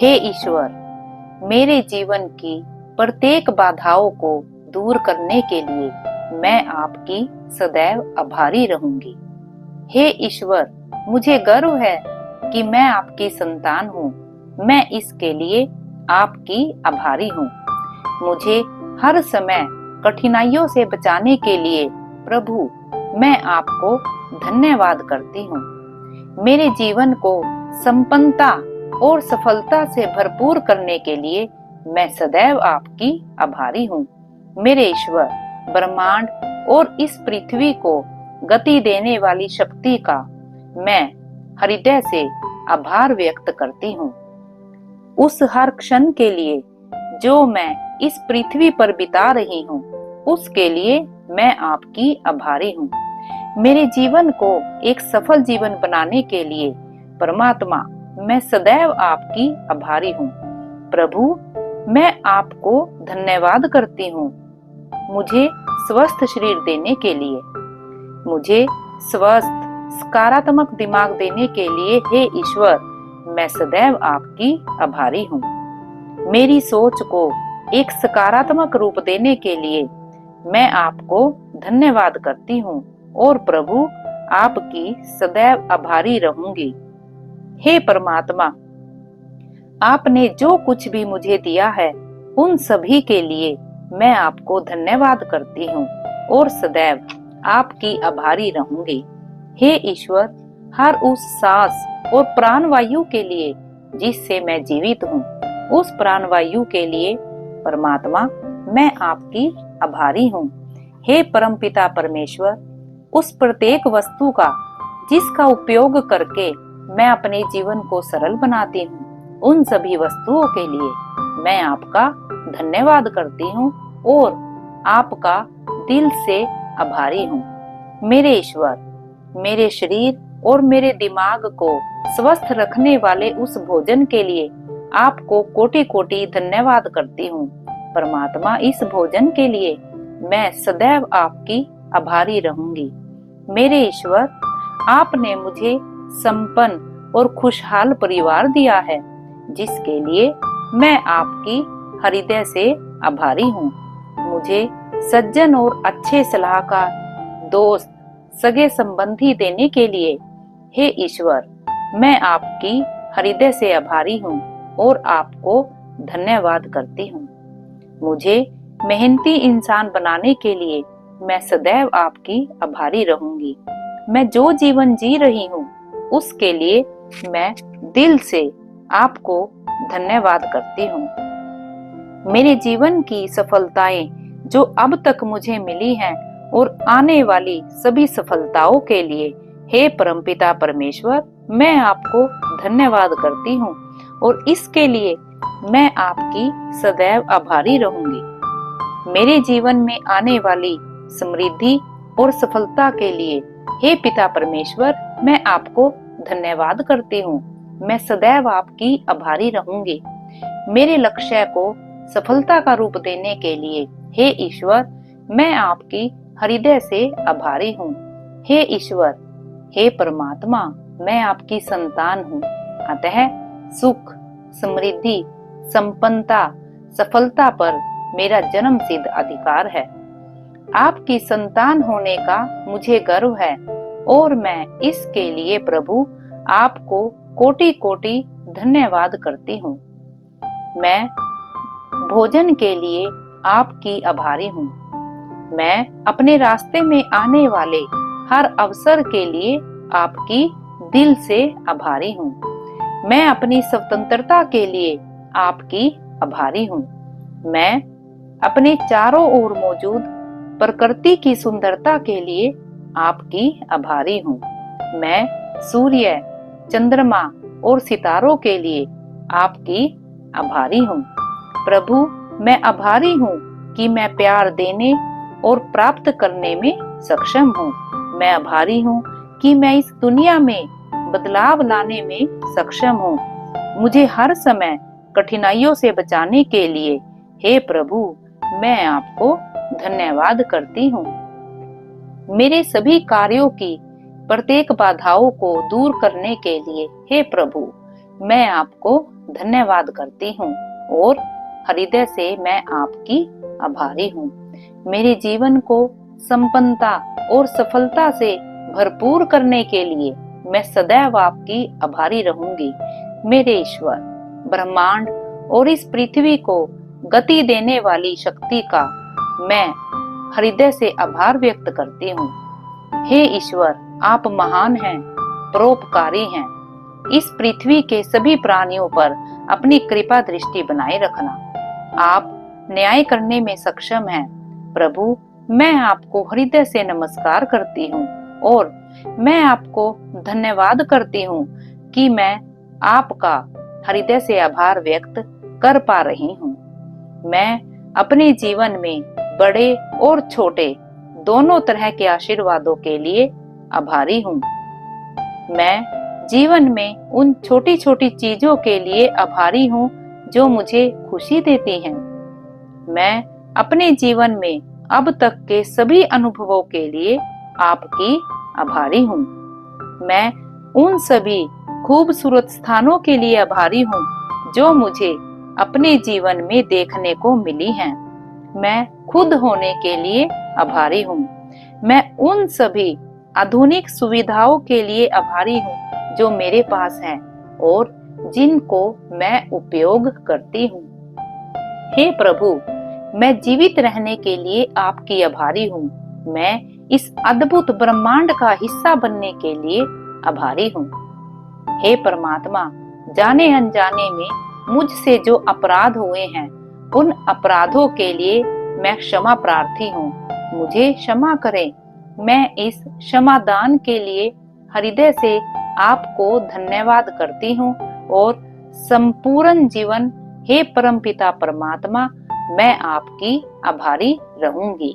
हे ईश्वर, मेरे जीवन की प्रत्येक बाधाओं को दूर करने के लिए मैं आपकी सदैव आभारी रहूंगी। हे ईश्वर, मुझे गर्व है कि मैं आपकी संतान हूँ। मैं इसके लिए आपकी आभारी हूँ। मुझे हर समय कठिनाइयों से बचाने के लिए प्रभु मैं आपको धन्यवाद करती हूँ। मेरे जीवन को संपन्नता और सफलता से भरपूर करने के लिए मैं सदैव आपकी आभारी हूँ। मेरे ईश्वर, ब्रह्मांड और इस पृथ्वी को गति देने वाली शक्ति का मैं हृदय से आभार व्यक्त करती हूँ। उस हर क्षण के लिए जो मैं इस पृथ्वी पर बिता रही हूँ, उसके लिए मैं आपकी आभारी हूँ। मेरे जीवन को एक सफल जीवन बनाने के लिए परमात्मा मैं सदैव आपकी आभारी हूँ। प्रभु, मैं आपको धन्यवाद करती हूँ मुझे स्वस्थ शरीर देने के लिए, मुझे स्वस्थ सकारात्मक दिमाग देने के लिए हे ईश्वर, मैं सदैव आपकी आभारी हूँ। मेरी सोच को एक सकारात्मक रूप देने के लिए मैं आपको धन्यवाद करती हूँ और प्रभु आपकी सदैव आभारी रहूंगी। हे परमात्मा, आपने जो कुछ भी मुझे दिया है उन सभी के लिए मैं आपको धन्यवाद करती हूँ और सदैव आपकी आभारी रहूंगी। हे ईश्वर, हर उस सांस और प्राणवायु के लिए जिससे मैं जीवित हूँ, उस प्राणवायु के लिए परमात्मा मैं आपकी आभारी हूँ। हे परमपिता परमेश्वर, उस प्रत्येक वस्तु का जिसका उपयोग करके मैं अपने जीवन को सरल बनाती हूँ, उन सभी वस्तुओं के लिए मैं आपका धन्यवाद करती हूँ और आपका दिल से आभारी हूँ। मेरे ईश्वर, मेरे शरीर और मेरे दिमाग को स्वस्थ रखने वाले उस भोजन के लिए आपको कोटि कोटि धन्यवाद करती हूँ। परमात्मा, इस भोजन के लिए मैं सदैव आपकी आभारी रहूंगी। मेरे ईश्वर, आपने मुझे संपन्न और खुशहाल परिवार दिया है, जिसके लिए मैं आपकी हृदय से आभारी हूँ। मुझे सज्जन और अच्छे सलाहकार, दोस्त, सगे संबंधी देने के लिए हे ईश्वर, मैं आपकी हृदय से आभारी हूँ और आपको धन्यवाद करती हूँ। मुझे मेहनती इंसान बनाने के लिए मैं सदैव आपकी आभारी रहूंगी। मैं जो जीवन जी रही हूँ उसके लिए मैं दिल से आपको धन्यवाद करती हूँ। मेरे जीवन की सफलताएं जो अब तक मुझे मिली हैं और आने वाली सभी सफलताओं के लिए हे परमपिता परमेश्वर, मैं आपको धन्यवाद करती हूँ और इसके लिए मैं आपकी सदैव आभारी रहूंगी। मेरे जीवन में आने वाली समृद्धि और सफलता के लिए हे पिता परमेश्वर, मैं आपको धन्यवाद करती हूँ। मैं सदैव आपकी आभारी रहूंगी। मेरे लक्ष्य को सफलता का रूप देने के लिए हे ईश्वर, मैं आपकी हृदय से आभारी हूँ। हे ईश्वर, हे परमात्मा, मैं आपकी संतान हूँ, अतः सुख, समृद्धि, संपन्नता, सफलता पर मेरा जन्म सिद्ध अधिकार है। आपकी संतान होने का मुझे गर्व है और मैं इसके लिए प्रभु आपको कोटि कोटि धन्यवाद करती हूँ। मैं भोजन के लिए आपकी आभारी हूँ। मैं अपने रास्ते में आने वाले हर अवसर के लिए आपकी दिल से आभारी हूँ। मैं अपनी स्वतंत्रता के लिए आपकी आभारी हूँ। मैं अपने चारों ओर मौजूद प्रकृति की सुंदरता के लिए आपकी आभारी हूँ। मैं सूर्य, चंद्रमा और सितारों के लिए आपकी आभारी हूँ। प्रभु, मैं आभारी हूँ कि मैं प्यार देने और प्राप्त करने में सक्षम हूँ। मैं आभारी हूँ कि मैं इस दुनिया में बदलाव लाने में सक्षम हूँ। मुझे हर समय कठिनाइयों से बचाने के लिए हे प्रभु, मैं आपको धन्यवाद करती हूँ। मेरे सभी कार्यों की प्रत्येक बाधाओं को दूर करने के लिए हे प्रभु, मैं आपको धन्यवाद करती हूँ और हृदय से मैं आपकी आभारी हूँ। मेरे जीवन को संपन्नता और सफलता से भरपूर करने के लिए मैं सदैव आपकी आभारी रहूंगी। मेरे ईश्वर, ब्रह्मांड और इस पृथ्वी को गति देने वाली शक्ति का मैं हृदय से आभार व्यक्त करती हूँ। हे ईश्वर, आप महान हैं, परोपकारी हैं। इस पृथ्वी के सभी प्राणियों पर अपनी कृपा दृष्टि बनाए रखना। आप न्याय करने में सक्षम हैं। प्रभु, मैं आपको हृदय से नमस्कार करती हूँ और मैं आपको धन्यवाद करती हूँ कि मैं आपका हृदय से आभार व्यक्त कर पा रही हूँ। मैं अपने जीवन में बड़े और छोटे दोनों तरह के आशीर्वादों के लिए आभारी हूँ। मैं जीवन में उन छोटी छोटी चीजों के लिए आभारी हूँ जो मुझे खुशी देती हैं। मैं अपने जीवन में अब तक के सभी अनुभवों के लिए आपकी आभारी हूँ। मैं उन सभी खूबसूरत स्थानों के लिए आभारी हूँ जो मुझे अपने जीवन में देखने को मिली हैं। मैं खुद होने के लिए आभारी हूँ। मैं उन सभी आधुनिक सुविधाओं के लिए आभारी हूँ जो मेरे पास हैं और जिनको मैं उपयोग करती हूँ। हे प्रभु, मैं जीवित रहने के लिए आपकी आभारी हूँ। मैं इस अद्भुत ब्रह्मांड का हिस्सा बनने के लिए आभारी हूँ। हे परमात्मा, जाने अनजाने में मुझसे जो अपराध हुए हैं, उन अपराधों के लिए मैं क्षमा प्रार्थी हूँ। मुझे क्षमा करें। मैं इस क्षमादान के लिए हृदय से आपको धन्यवाद करती हूँ और संपूर्ण जीवन, हे परमपिता परमात्मा, मैं आपकी आभारी रहूंगी।